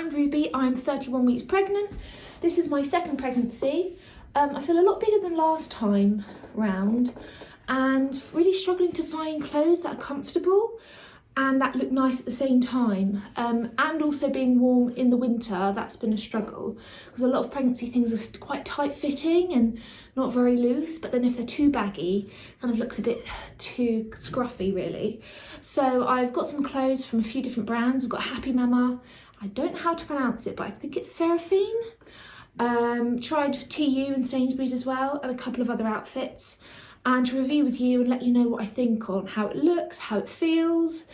I'm Ruby, I'm 31 weeks pregnant. This is my second pregnancy. I feel a lot bigger than last time round and really struggling to find clothes that are comfortable and that look nice at the same time. And also being warm in the winter, that's been a struggle because a lot of pregnancy things are quite tight fitting and not very loose, but then if they're too baggy, it kind of looks a bit too scruffy really. So I've got some clothes from a few different brands. I've got Happy Mama, I don't know how to pronounce it, but I think it's Seraphine. Tried TU and Sainsbury's as well, and a couple of other outfits, and to review with you and let you know what I think on how it looks, how it feels,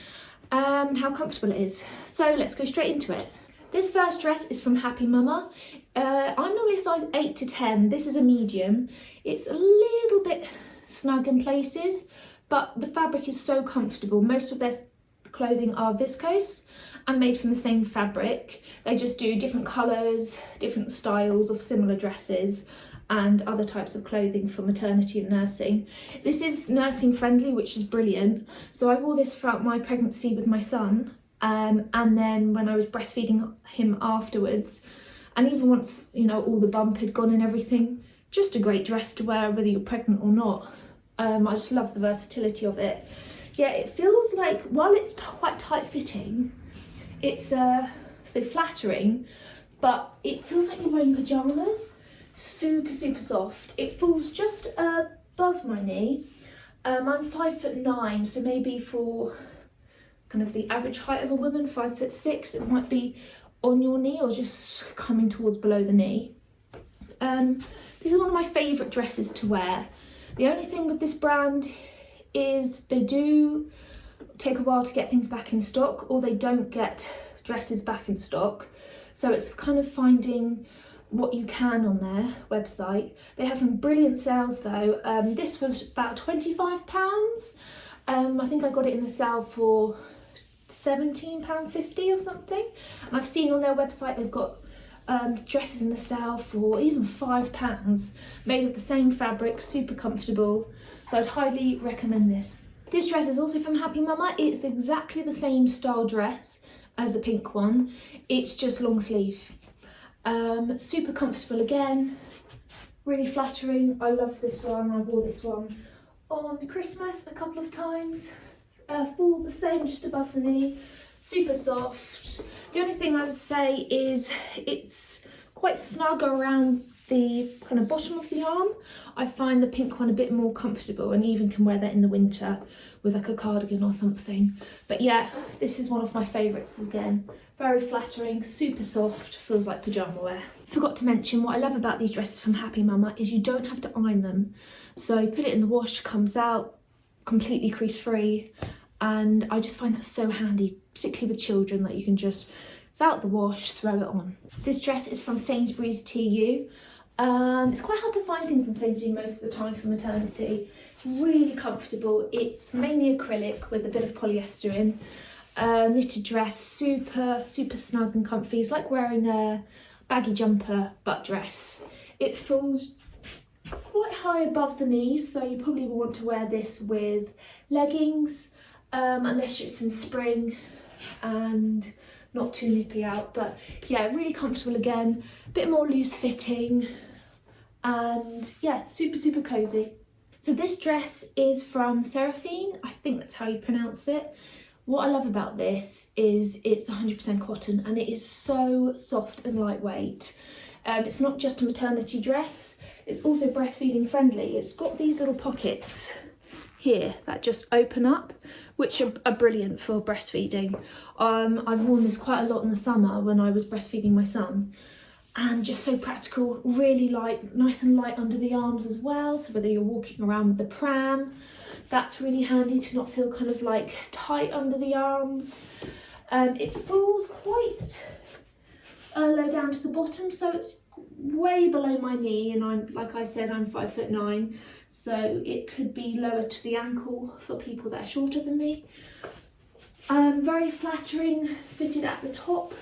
how comfortable it is. So let's go straight into it. This first dress is from Happy Mama. I'm normally a size 8 to 10. This is a medium. It's a little bit snug in places, but the fabric is so comfortable. Most of their clothing are viscose and made from the same fabric. They just do different colours, different styles of similar dresses and other types of clothing for maternity and nursing. This is nursing friendly, which is brilliant. So I wore this throughout my pregnancy with my son, and then when I was breastfeeding him afterwards, and even once, you know, all the bump had gone and everything. Just a great dress to wear whether you're pregnant or not. I just love the versatility of it. Yeah, it feels like, while it's quite tight fitting, it's so flattering, but it feels like you're wearing pyjamas. Super, super soft. It falls just above my knee. I'm 5'9", so maybe for kind of the average height of a woman, 5'6", it might be on your knee or just coming towards below the knee. This is one of my favourite dresses to wear. The only thing with this brand is they do take a while to get things back in stock, or they don't get dresses back in stock. So it's kind of finding what you can on their website. They have some brilliant sales though. This was about £25. I think I got it in the sale for £17.50 or something. And I've seen on their website they've got dresses in the sale for even £5, made of the same fabric, super comfortable. So I'd highly recommend this. This dress is also from Happy Mama. It's exactly the same style dress as the pink one. It's just long sleeve. Super comfortable again, really flattering. I love this one. I wore this one on Christmas a couple of times. Full the same, just above the knee. Super soft. The only thing I would say is it's quite snug around the kind of bottom of the arm. I find the pink one a bit more comfortable, and even can wear that in the winter with like a cardigan or something. But yeah, this is one of my favourites again. Very flattering, super soft, feels like pyjama wear. Forgot to mention, what I love about these dresses from Happy Mama is you don't have to iron them. So you put it in the wash, comes out completely crease free, and I just find that so handy, particularly with children, that you can just, it's out the wash, throw it on. This dress is from Sainsbury's TU. It's quite hard to find things in Sainsbury's most of the time for maternity. Really comfortable. It's mainly acrylic with a bit of polyester in. Knitted dress, super, super snug and comfy. It's like wearing a baggy jumper but dress. It falls quite high above the knees, so you probably will want to wear this with leggings, unless it's in spring and not too nippy out. But yeah, really comfortable again, a bit more loose fitting, and yeah, super, super cozy. So this dress is from Seraphine, I think that's how you pronounce it. What I love about this is it's 100% cotton, and it is so soft and lightweight. It's not just a maternity dress, it's also breastfeeding friendly. It's got these little pockets here that just open up, which are brilliant for breastfeeding. I've worn this quite a lot in the summer when I was breastfeeding my son, and just so practical, really light, nice and light under the arms as well. So whether you're walking around with the pram, that's really handy to not feel kind of like tight under the arms. It falls quite low down to the bottom, so it's way below my knee, and I'm, like I said, I'm 5'9", so it could be lower to the ankle for people that are shorter than me. Very flattering, fitted at the top.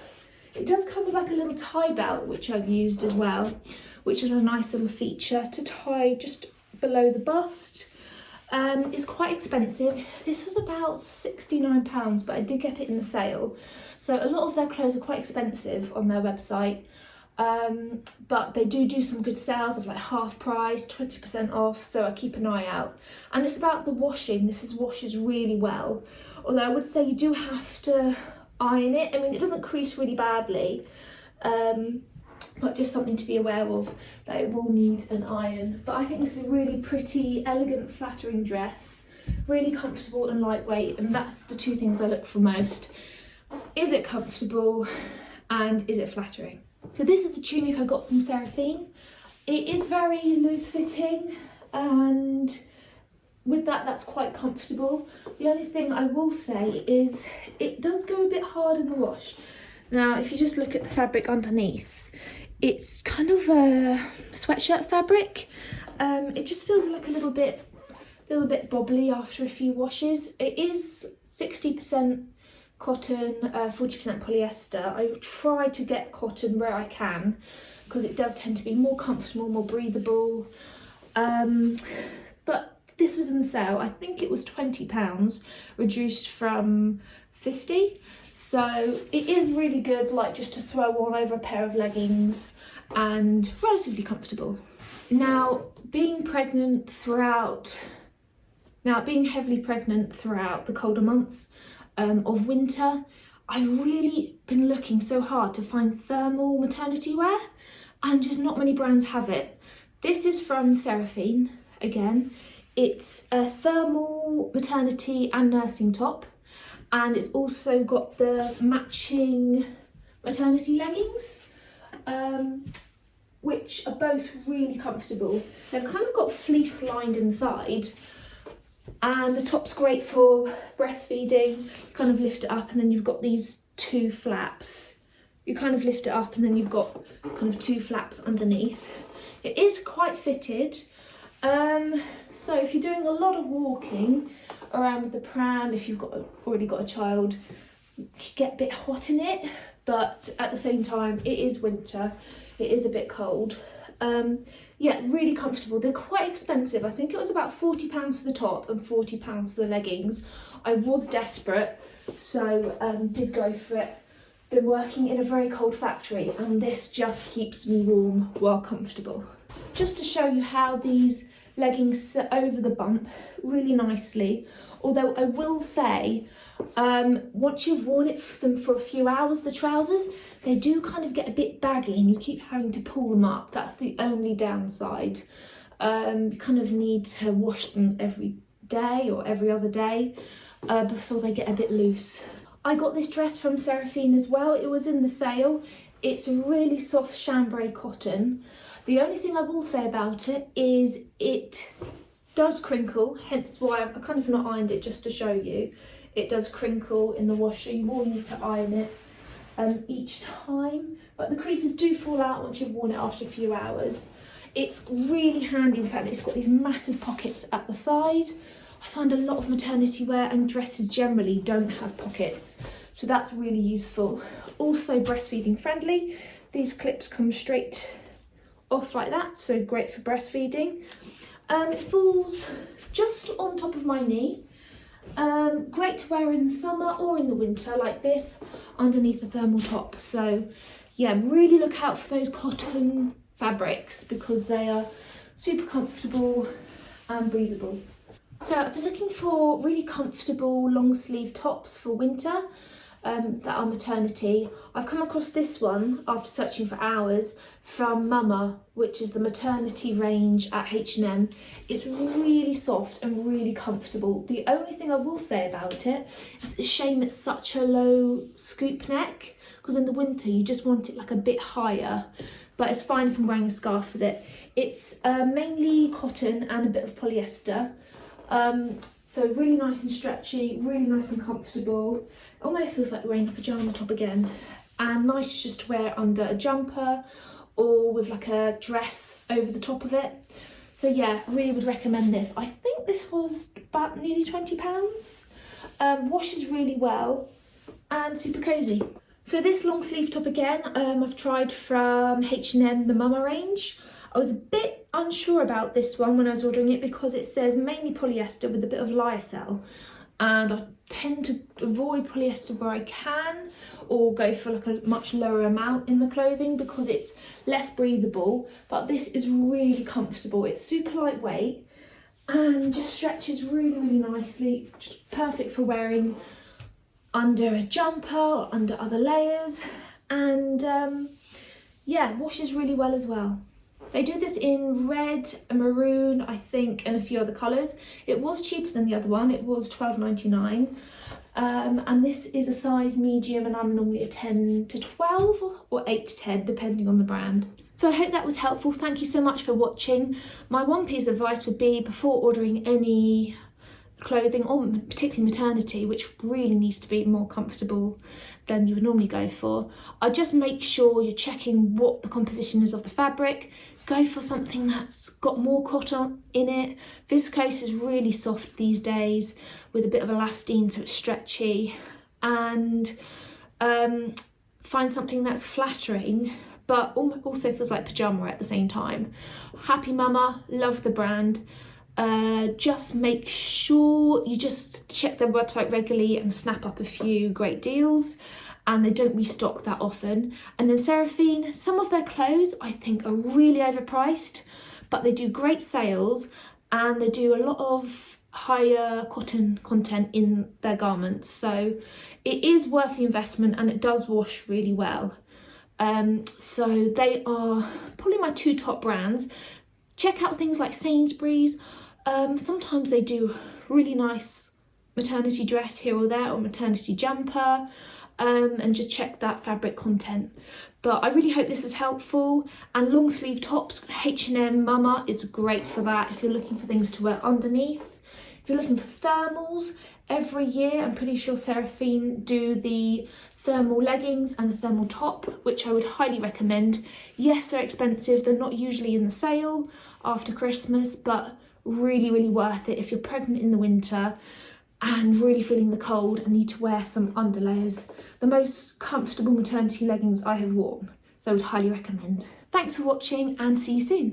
It does come with like a little tie belt, which I've used as well, which is a nice little feature to tie just below the bust. It's quite expensive. This was about £69, but I did get it in the sale. So a lot of their clothes are quite expensive on their website. But they do some good sales of like half price, 20% off, so I keep an eye out. And it's about the washing. Washes really well, although I would say you do have to iron it. I mean, it doesn't crease really badly, but just something to be aware of, that it will need an iron. But I think this is a really pretty, elegant, flattering dress, really comfortable and lightweight, and that's the two things I look for most. Is it comfortable and is it flattering? So this is a tunic I got from Seraphine. It is very loose fitting, and with that, that's quite comfortable. The only thing I will say is it does go a bit hard in the wash. Now, if you just look at the fabric underneath, it's kind of a sweatshirt fabric. It just feels like a little bit bobbly after a few washes. It is 60% cotton, 40% polyester. I try to get cotton where I can because it does tend to be more comfortable, more breathable. But this was in the sale. I think it was £20, reduced from 50. So it is really good, like just to throw on over a pair of leggings, and relatively comfortable. Now, being heavily pregnant throughout the colder months of winter, I've really been looking so hard to find thermal maternity wear, and just not many brands have it. This is from Seraphine again. It's a thermal maternity and nursing top, and it's also got the matching maternity leggings, which are both really comfortable. They've kind of got fleece lined inside, and the top's great for breastfeeding. You kind of lift it up, and then you've got these two flaps. You kind of lift it up, and then you've got kind of two flaps underneath. It is quite fitted. So if you're doing a lot of walking around with the pram, if you've already got a child, you can get a bit hot in it, but at the same time, it is winter. It is a bit cold. Yeah, really comfortable. They're quite expensive. I think it was about £40 for the top and £40 for the leggings. I was desperate, so did go for it. Been working in a very cold factory, and this just keeps me warm while comfortable. Just to show you how these leggings sit over the bump really nicely, although I will say, once you've worn them for a few hours, the trousers, they do kind of get a bit baggy and you keep having to pull them up. That's the only downside. You kind of need to wash them every day or every other day before they get a bit loose. I got this dress from Seraphine as well. It was in the sale. It's a really soft chambray cotton. The only thing I will say about it is it does crinkle, hence why I kind of not ironed it, just to show you. It does crinkle in the washer. You will need to iron it each time, but the creases do fall out once you've worn it after a few hours. It's really handy, in fact, it's got these massive pockets at the side. I find a lot of maternity wear and dresses generally don't have pockets, so that's really useful. Also breastfeeding friendly. These clips come straight off like that, so great for breastfeeding. It falls just on top of my knee. Great to wear in the summer or in the winter like this, underneath a thermal top. So yeah, really look out for those cotton fabrics because they are super comfortable and breathable. So I've been looking for really comfortable long sleeve tops for winter that are maternity. I've come across this one after searching for hours from Mama, which is the maternity range at H&M. It's really soft and really comfortable. The only thing I will say about it is it's a shame it's such a low scoop neck, because in the winter you just want it like a bit higher, but it's fine if I'm wearing a scarf with it. It's mainly cotton and a bit of polyester. So really nice and stretchy, really nice and comfortable. Almost feels like wearing a pyjama top again. And nice just to wear under a jumper or with like a dress over the top of it. So yeah, I really would recommend this. I think this was about nearly £20. Washes really well and super cosy. So this long sleeve top again, I've tried from H&M, the Mama range. I was a bit unsure about this one when I was ordering it because it says mainly polyester with a bit of lyocell, and I tend to avoid polyester where I can, or go for like a much lower amount in the clothing because it's less breathable. But this is really comfortable. It's super lightweight and just stretches really, really nicely. Just perfect for wearing under a jumper or under other layers, and yeah, washes really well as well. They do this in red, maroon, I think, and a few other colours. It was cheaper than the other one. It was £12.99. And this is a size medium, and I'm normally a 10 to 12 or 8 to 10, depending on the brand. So I hope that was helpful. Thank you so much for watching. My one piece of advice would be, before ordering any clothing, or particularly maternity, which really needs to be more comfortable than you would normally go for, I just make sure you're checking what the composition is of the fabric. Go for something that's got more cotton in it. Viscose is really soft these days with a bit of elastine, so it's stretchy. And find something that's flattering but also feels like pyjama at the same time. Happy Mama, love the brand. Just make sure you just check their website regularly and snap up a few great deals, and they don't restock that often. And then Seraphine, some of their clothes I think are really overpriced, but they do great sales and they do a lot of higher cotton content in their garments, so it is worth the investment and it does wash really well. So they are probably my two top brands. Check out things like Sainsbury's. Sometimes they do really nice maternity dress here or there, or maternity jumper, and just check that fabric content. But I really hope this was helpful. And long sleeve tops, H&M Mama is great for that if you're looking for things to wear underneath. If you're looking for thermals, every year I'm pretty sure Seraphine do the thermal leggings and the thermal top, which I would highly recommend. Yes, they're expensive, they're not usually in the sale after Christmas, but really, really worth it if you're pregnant in the winter and really feeling the cold and need to wear some underlayers. The most comfortable maternity leggings I have worn, so I would highly recommend. Thanks for watching and see you soon.